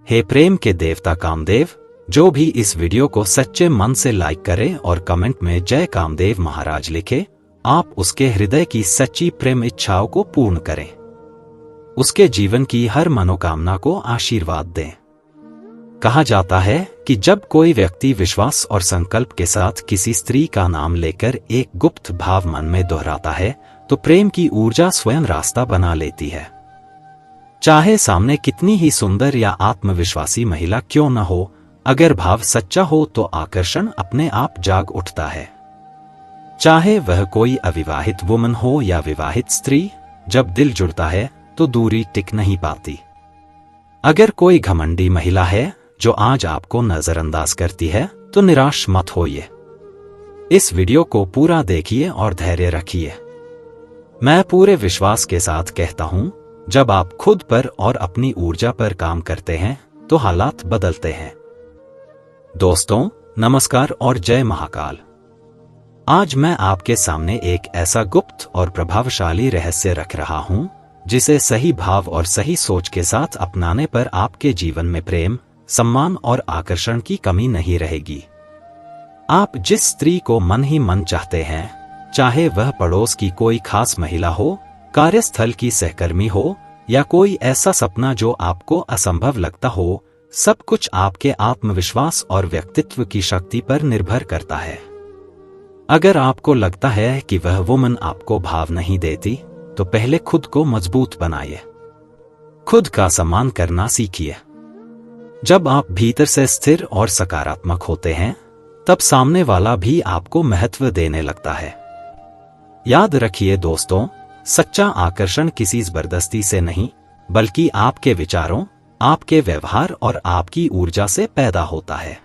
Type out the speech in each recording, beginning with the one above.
हे प्रेम के देवता कामदेव, जो भी इस वीडियो को सच्चे मन से लाइक करे और कमेंट में जय कामदेव महाराज लिखे, आप उसके हृदय की सच्ची प्रेम इच्छाओं को पूर्ण करें, उसके जीवन की हर मनोकामना को आशीर्वाद दें। कहा जाता है कि जब कोई व्यक्ति विश्वास और संकल्प के साथ किसी स्त्री का नाम लेकर एक गुप्त भाव मन में दोहराता है, तो प्रेम की ऊर्जा स्वयं रास्ता बना लेती है। चाहे सामने कितनी ही सुंदर या आत्मविश्वासी महिला क्यों न हो, अगर भाव सच्चा हो तो आकर्षण अपने आप जाग उठता है। चाहे वह कोई अविवाहित वुमन हो या विवाहित स्त्री, जब दिल जुड़ता है तो दूरी टिक नहीं पाती। अगर कोई घमंडी महिला है जो आज आपको नजरअंदाज करती है, तो निराश मत होइए। इस वीडियो को पूरा देखिए और धैर्य रखिए। मैं पूरे विश्वास के साथ कहता हूं, जब आप खुद पर और अपनी ऊर्जा पर काम करते हैं तो हालात बदलते हैं। दोस्तों नमस्कार और जय महाकाल। आज मैं आपके सामने एक ऐसा गुप्त और प्रभावशाली रहस्य रख रहा हूं, जिसे सही भाव और सही सोच के साथ अपनाने पर आपके जीवन में प्रेम, सम्मान और आकर्षण की कमी नहीं रहेगी। आप जिस स्त्री को मन ही मन चाहते हैं, चाहे वह पड़ोस की कोई खास महिला हो, कार्यस्थल की सहकर्मी हो या कोई ऐसा सपना जो आपको असंभव लगता हो, सब कुछ आपके आत्मविश्वास और व्यक्तित्व की शक्ति पर निर्भर करता है। अगर आपको लगता है कि वह वुमन आपको भाव नहीं देती, तो पहले खुद को मजबूत बनाइए, खुद का सम्मान करना सीखिए। जब आप भीतर से स्थिर और सकारात्मक होते हैं, तब सामने वाला भी आपको महत्व देने लगता है। याद रखिए दोस्तों, सच्चा आकर्षण किसी जबरदस्ती से नहीं, बल्कि आपके विचारों, आपके व्यवहार और आपकी ऊर्जा से पैदा होता है।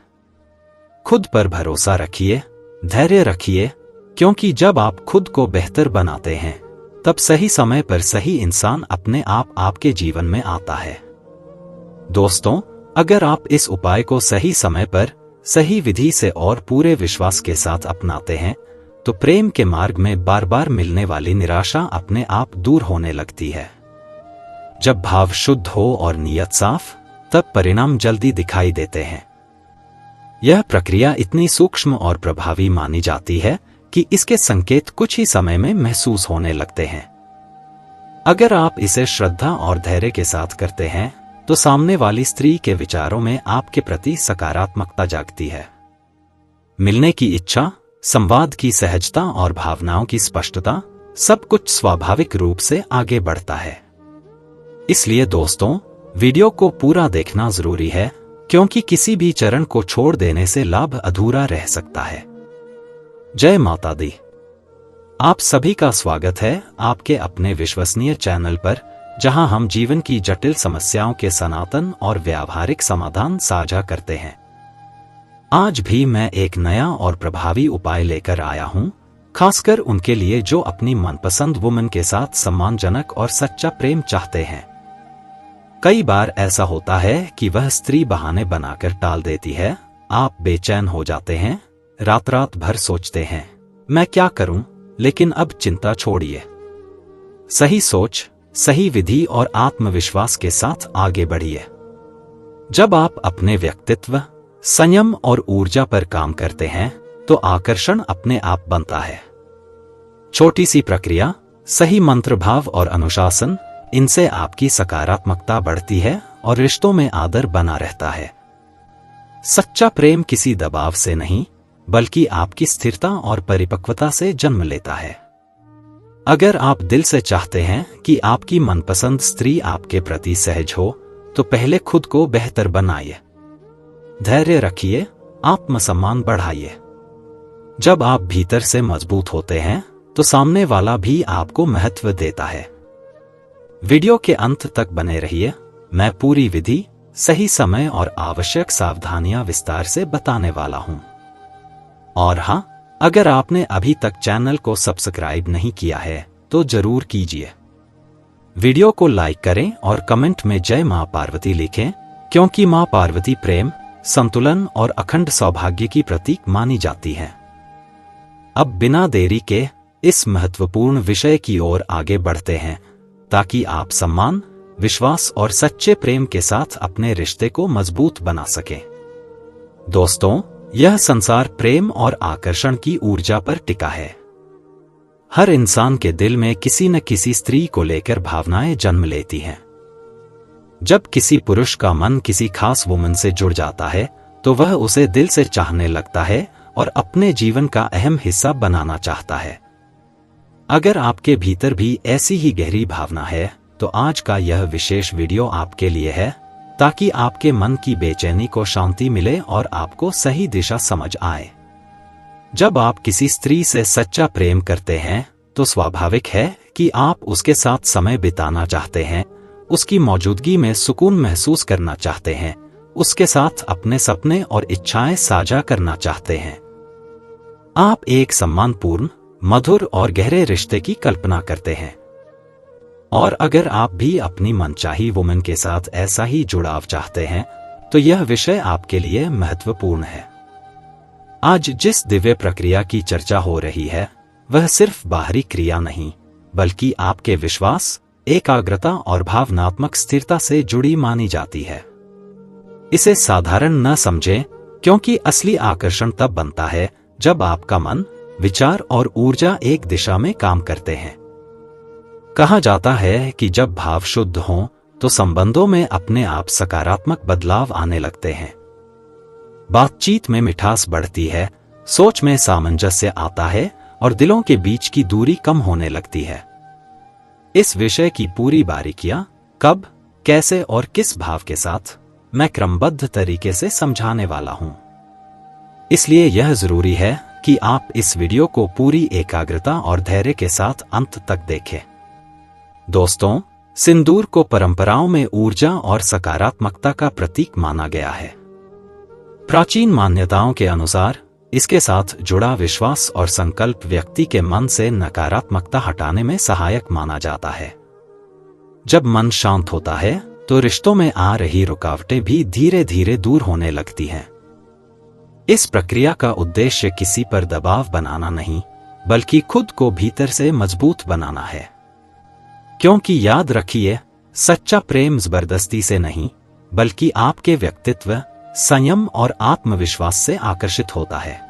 खुद पर भरोसा रखिए, धैर्य रखिए, क्योंकि जब आप खुद को बेहतर बनाते हैं, तब सही समय पर सही इंसान अपने आप आपके जीवन में आता है। दोस्तों, अगर आप इस उपाय को सही समय पर, सही विधि से और पूरे विश्वास के साथ अपनाते हैं, तो प्रेम के मार्ग में बार बार मिलने वाली निराशा अपने आप दूर होने लगती है। जब भाव शुद्ध हो और नियत साफ, तब परिणाम जल्दी दिखाई देते हैं। यह प्रक्रिया इतनी सूक्ष्म और प्रभावी मानी जाती है कि इसके संकेत कुछ ही समय में महसूस होने लगते हैं। अगर आप इसे श्रद्धा और धैर्य के साथ करते हैं, तो सामने वाली स्त्री के विचारों में आपके प्रति सकारात्मकता जागती है। मिलने की इच्छा, संवाद की सहजता और भावनाओं की स्पष्टता, सब कुछ स्वाभाविक रूप से आगे बढ़ता है। इसलिए दोस्तों, वीडियो को पूरा देखना जरूरी है, क्योंकि किसी भी चरण को छोड़ देने से लाभ अधूरा रह सकता है। जय माता दी। आप सभी का स्वागत है आपके अपने विश्वसनीय चैनल पर, जहां हम जीवन की जटिल समस्याओं के सनातन और व्यावहारिक समाधान साझा करते हैं। आज भी मैं एक नया और प्रभावी उपाय लेकर आया हूं, खासकर उनके लिए जो अपनी मनपसंद वुमन के साथ सम्मानजनक और सच्चा प्रेम चाहते हैं। कई बार ऐसा होता है कि वह स्त्री बहाने बनाकर टाल देती है, आप बेचैन हो जाते हैं, रात रात भर सोचते हैं, मैं क्या करूं, लेकिन अब चिंता छोड़िए। सही सोच, सही विधि और आत्मविश्वास के साथ आगे बढ़िए। जब आप अपने व्यक्तित्व, संयम और ऊर्जा पर काम करते हैं, तो आकर्षण अपने आप बनता है। छोटी सी प्रक्रिया, सही मंत्र भाव और अनुशासन, इनसे आपकी सकारात्मकता बढ़ती है और रिश्तों में आदर बना रहता है। सच्चा प्रेम किसी दबाव से नहीं, बल्कि आपकी स्थिरता और परिपक्वता से जन्म लेता है। अगर आप दिल से चाहते हैं कि आपकी मनपसंद स्त्री आपके प्रति सहज हो, तो पहले खुद को बेहतर बनाइए, धैर्य रखिए, आत्मसम्मान बढ़ाइए। जब आप भीतर से मजबूत होते हैं, तो सामने वाला भी आपको महत्व देता है। वीडियो के अंत तक बने रहिए, मैं पूरी विधि, सही समय और आवश्यक सावधानियां विस्तार से बताने वाला हूं। और हाँ, अगर आपने अभी तक चैनल को सब्सक्राइब नहीं किया है, तो जरूर कीजिए। वीडियो को लाइक करें और कमेंट में जय मां पार्वती लिखें, क्योंकि मां पार्वती प्रेम, संतुलन और अखंड सौभाग्य की प्रतीक मानी जाती है। अब बिना देरी के इस महत्वपूर्ण विषय की ओर आगे बढ़ते हैं, ताकि आप सम्मान, विश्वास और सच्चे प्रेम के साथ अपने रिश्ते को मजबूत बना सकें। दोस्तों, यह संसार प्रेम और आकर्षण की ऊर्जा पर टिका है। हर इंसान के दिल में किसी न किसी स्त्री को लेकर भावनाएं जन्म लेती हैं। जब किसी पुरुष का मन किसी खास वुमन से जुड़ जाता है तो वह उसे दिल से चाहने लगता है और अपने जीवन का अहम हिस्सा बनाना चाहता है। अगर आपके भीतर भी ऐसी ही गहरी भावना है तो आज का यह विशेष वीडियो आपके लिए है, ताकि आपके मन की बेचैनी को शांति मिले और आपको सही दिशा समझ आए। जब आप किसी स्त्री से सच्चा प्रेम करते हैं तो स्वाभाविक है कि आप उसके साथ समय बिताना चाहते हैं, उसकी मौजूदगी में सुकून महसूस करना चाहते हैं, उसके साथ अपने सपने और इच्छाएं साझा करना चाहते हैं। आप एक सम्मानपूर्ण, मधुर और गहरे रिश्ते की कल्पना करते हैं। और अगर आप भी अपनी मनचाही वुमन के साथ ऐसा ही जुड़ाव चाहते हैं तो यह विषय आपके लिए महत्वपूर्ण है। आज जिस दिव्य प्रक्रिया की चर्चा हो रही है वह सिर्फ बाहरी क्रिया नहीं, बल्कि आपके विश्वास, एकाग्रता और भावनात्मक स्थिरता से जुड़ी मानी जाती है। इसे साधारण न समझें, क्योंकि असली आकर्षण तब बनता है जब आपका मन, विचार और ऊर्जा एक दिशा में काम करते हैं। कहा जाता है कि जब भाव शुद्ध हों तो संबंधों में अपने आप सकारात्मक बदलाव आने लगते हैं। बातचीत में मिठास बढ़ती है, सोच में सामंजस्य आता है और दिलों के बीच की दूरी कम होने लगती है। इस विषय की पूरी बारीकियां कब, कैसे और किस भाव के साथ मैं क्रमबद्ध तरीके से समझाने वाला हूं। इसलिए यह जरूरी है कि आप इस वीडियो को पूरी एकाग्रता और धैर्य के साथ अंत तक देखें। दोस्तों, सिंदूर को परंपराओं में ऊर्जा और सकारात्मकता का प्रतीक माना गया है। प्राचीन मान्यताओं के अनुसार इसके साथ जुड़ा विश्वास और संकल्प व्यक्ति के मन से नकारात्मकता हटाने में सहायक माना जाता है। जब मन शांत होता है तो रिश्तों में आ रही रुकावटें भी धीरे धीरे दूर होने लगती हैं। इस प्रक्रिया का उद्देश्य किसी पर दबाव बनाना नहीं, बल्कि खुद को भीतर से मजबूत बनाना है। क्योंकि याद रखिए, सच्चा प्रेम जबरदस्ती से नहीं, बल्कि आपके व्यक्तित्व, संयम और आत्मविश्वास से आकर्षित होता है।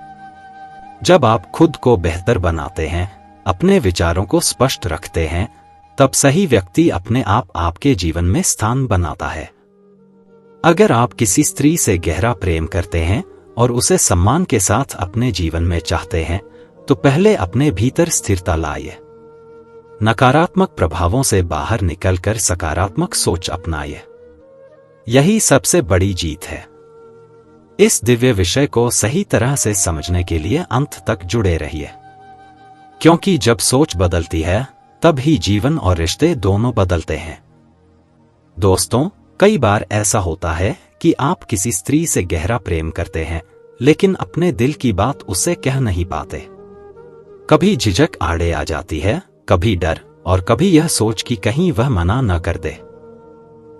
जब आप खुद को बेहतर बनाते हैं, अपने विचारों को स्पष्ट रखते हैं, तब सही व्यक्ति अपने आप आपके जीवन में स्थान बनाता है। अगर आप किसी स्त्री से गहरा प्रेम करते हैं और उसे सम्मान के साथ अपने जीवन में चाहते हैं तो पहले अपने भीतर स्थिरता लाइए। नकारात्मक प्रभावों से बाहर निकलकर सकारात्मक सोच अपनाइए। यही सबसे बड़ी जीत है। इस दिव्य विषय को सही तरह से समझने के लिए अंत तक जुड़े रहिए, क्योंकि जब सोच बदलती है तब ही जीवन और रिश्ते दोनों बदलते हैं। दोस्तों, कई बार ऐसा होता है कि आप किसी स्त्री से गहरा प्रेम करते हैं, लेकिन अपने दिल की बात उससे कह नहीं पाते। कभी झिझक आड़े आ जाती है, कभी डर, और कभी यह सोच कि कहीं वह मना न कर दे।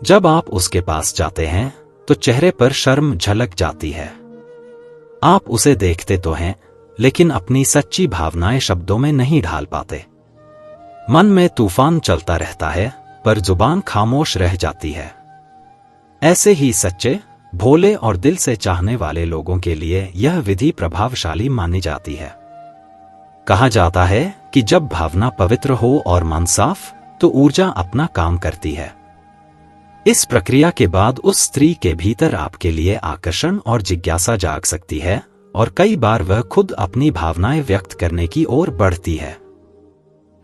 जब आप उसके पास जाते हैं तो चेहरे पर शर्म झलक जाती है। आप उसे देखते तो हैं, लेकिन अपनी सच्ची भावनाएं शब्दों में नहीं ढाल पाते। मन में तूफान चलता रहता है, पर जुबान खामोश रह जाती है। ऐसे ही सच्चे, भोले और दिल से चाहने वाले लोगों के लिए यह विधि प्रभावशाली मानी जाती है। कहा जाता है कि जब भावना पवित्र हो और मन साफ, तो ऊर्जा अपना काम करती है। इस प्रक्रिया के बाद उस स्त्री के भीतर आपके लिए आकर्षण और जिज्ञासा जाग सकती है, और कई बार वह खुद अपनी भावनाएं व्यक्त करने की ओर बढ़ती है।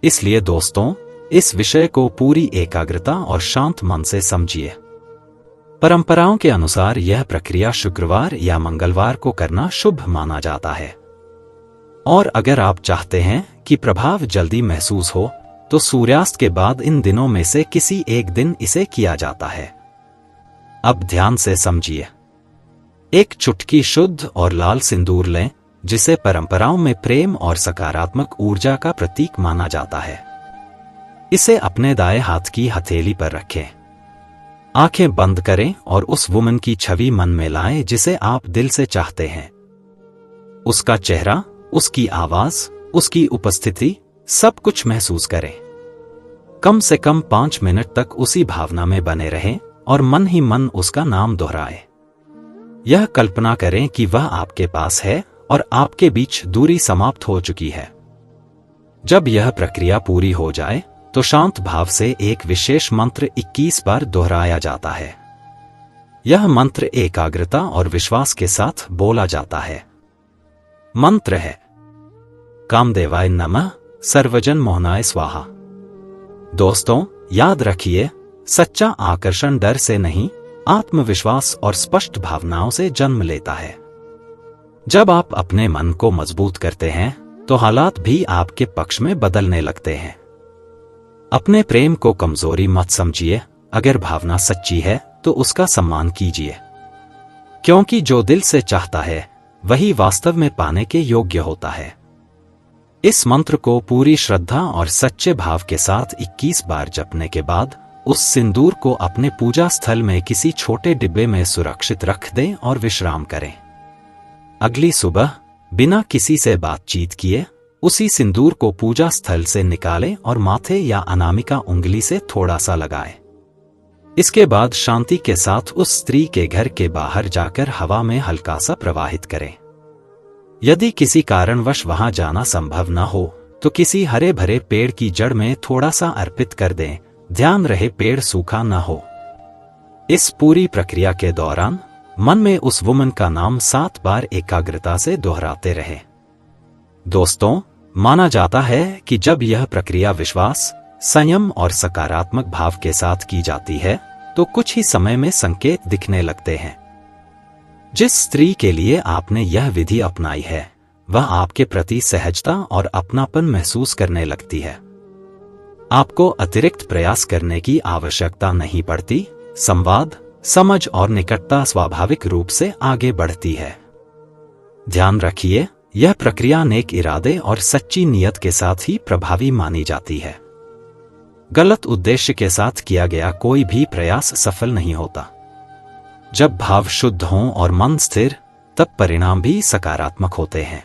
इसलिए दोस्तों, इस विषय को पूरी एकाग्रता और शांत मन से समझिए। परंपराओं के अनुसार यह प्रक्रिया शुक्रवार या मंगलवार को करना शुभ माना जाता है। और अगर आप चाहते हैं कि प्रभाव जल्दी महसूस हो तो सूर्यास्त के बाद इन दिनों में से किसी एक दिन इसे किया जाता है। अब ध्यान से समझिए। एक चुटकी शुद्ध और लाल सिंदूर लें, जिसे परंपराओं में प्रेम और सकारात्मक ऊर्जा का प्रतीक माना जाता है। इसे अपने दाएं हाथ की हथेली पर रखें। आंखें बंद करें और उस वुमन की छवि मन में लाएं जिसे आप दिल से चाहते हैं। उसका चेहरा, उसकी आवाज, उसकी उपस्थिति, सब कुछ महसूस करें। कम से कम 5 मिनट तक उसी भावना में बने रहें और मन ही मन उसका नाम दोहराएं। यह कल्पना करें कि वह आपके पास है और आपके बीच दूरी समाप्त हो चुकी है। जब यह प्रक्रिया पूरी हो जाए तो शांत भाव से एक विशेष मंत्र 21 बार दोहराया जाता है। यह मंत्र एकाग्रता और विश्वास के साथ बोला जाता है। मंत्र है कामदेवाय नमः, सर्वजन मोहनाय स्वाहा। दोस्तों, याद रखिए, सच्चा आकर्षण डर से नहीं, आत्मविश्वास और स्पष्ट भावनाओं से जन्म लेता है। जब आप अपने मन को मजबूत करते हैं तो हालात भी आपके पक्ष में बदलने लगते हैं। अपने प्रेम को कमजोरी मत समझिए। अगर भावना सच्ची है तो उसका सम्मान कीजिए, क्योंकि जो दिल से चाहता है वही वास्तव में पाने के योग्य होता है। इस मंत्र को पूरी श्रद्धा और सच्चे भाव के साथ 21 बार जपने के बाद उस सिंदूर को अपने पूजा स्थल में किसी छोटे डिब्बे में सुरक्षित रख दें और विश्राम करें। अगली सुबह बिना किसी से बातचीत किए उसी सिंदूर को पूजा स्थल से निकालें और माथे या अनामिका उंगली से थोड़ा सा लगाएं। इसके बाद शांति के साथ उस स्त्री के घर के बाहर जाकर हवा में हल्का सा प्रवाहित करें। यदि किसी कारणवश वहां जाना संभव न हो तो किसी हरे भरे पेड़ की जड़ में थोड़ा सा अर्पित कर दें। ध्यान रहे पेड़ सूखा न हो। इस पूरी प्रक्रिया के दौरान मन में उस वुमन का नाम 7 बार एकाग्रता से दोहराते रहे। दोस्तों, माना जाता है कि जब यह प्रक्रिया विश्वास, संयम और सकारात्मक भाव के साथ की जाती है तो कुछ ही समय में संकेत दिखने लगते हैं। जिस स्त्री के लिए आपने यह विधि अपनाई है वह आपके प्रति सहजता और अपनापन महसूस करने लगती है। आपको अतिरिक्त प्रयास करने की आवश्यकता नहीं पड़ती। संवाद, समझ और निकटता स्वाभाविक रूप से आगे बढ़ती है। ध्यान रखिए, यह प्रक्रिया नेक इरादे और सच्ची नियत के साथ ही प्रभावी मानी जाती है। गलत उद्देश्य के साथ किया गया कोई भी प्रयास सफल नहीं होता। जब भाव शुद्ध हों और मन स्थिर, तब परिणाम भी सकारात्मक होते हैं।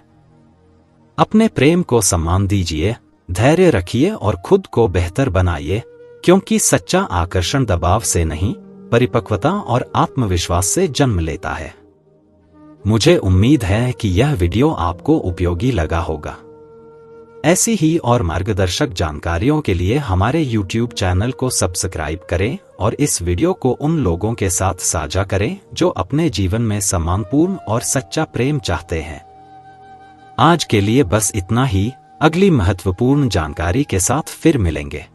अपने प्रेम को सम्मान दीजिए, धैर्य रखिए और खुद को बेहतर बनाइए, क्योंकि सच्चा आकर्षण दबाव से नहीं, परिपक्वता और आत्मविश्वास से जन्म लेता है। मुझे उम्मीद है कि यह वीडियो आपको उपयोगी लगा होगा। ऐसी ही और मार्गदर्शक जानकारियों के लिए हमारे YouTube चैनल को सब्सक्राइब करें और इस वीडियो को उन लोगों के साथ साझा करें जो अपने जीवन में सम्मानपूर्ण और सच्चा प्रेम चाहते हैं। आज के लिए बस इतना ही। अगली महत्वपूर्ण जानकारी के साथ फिर मिलेंगे।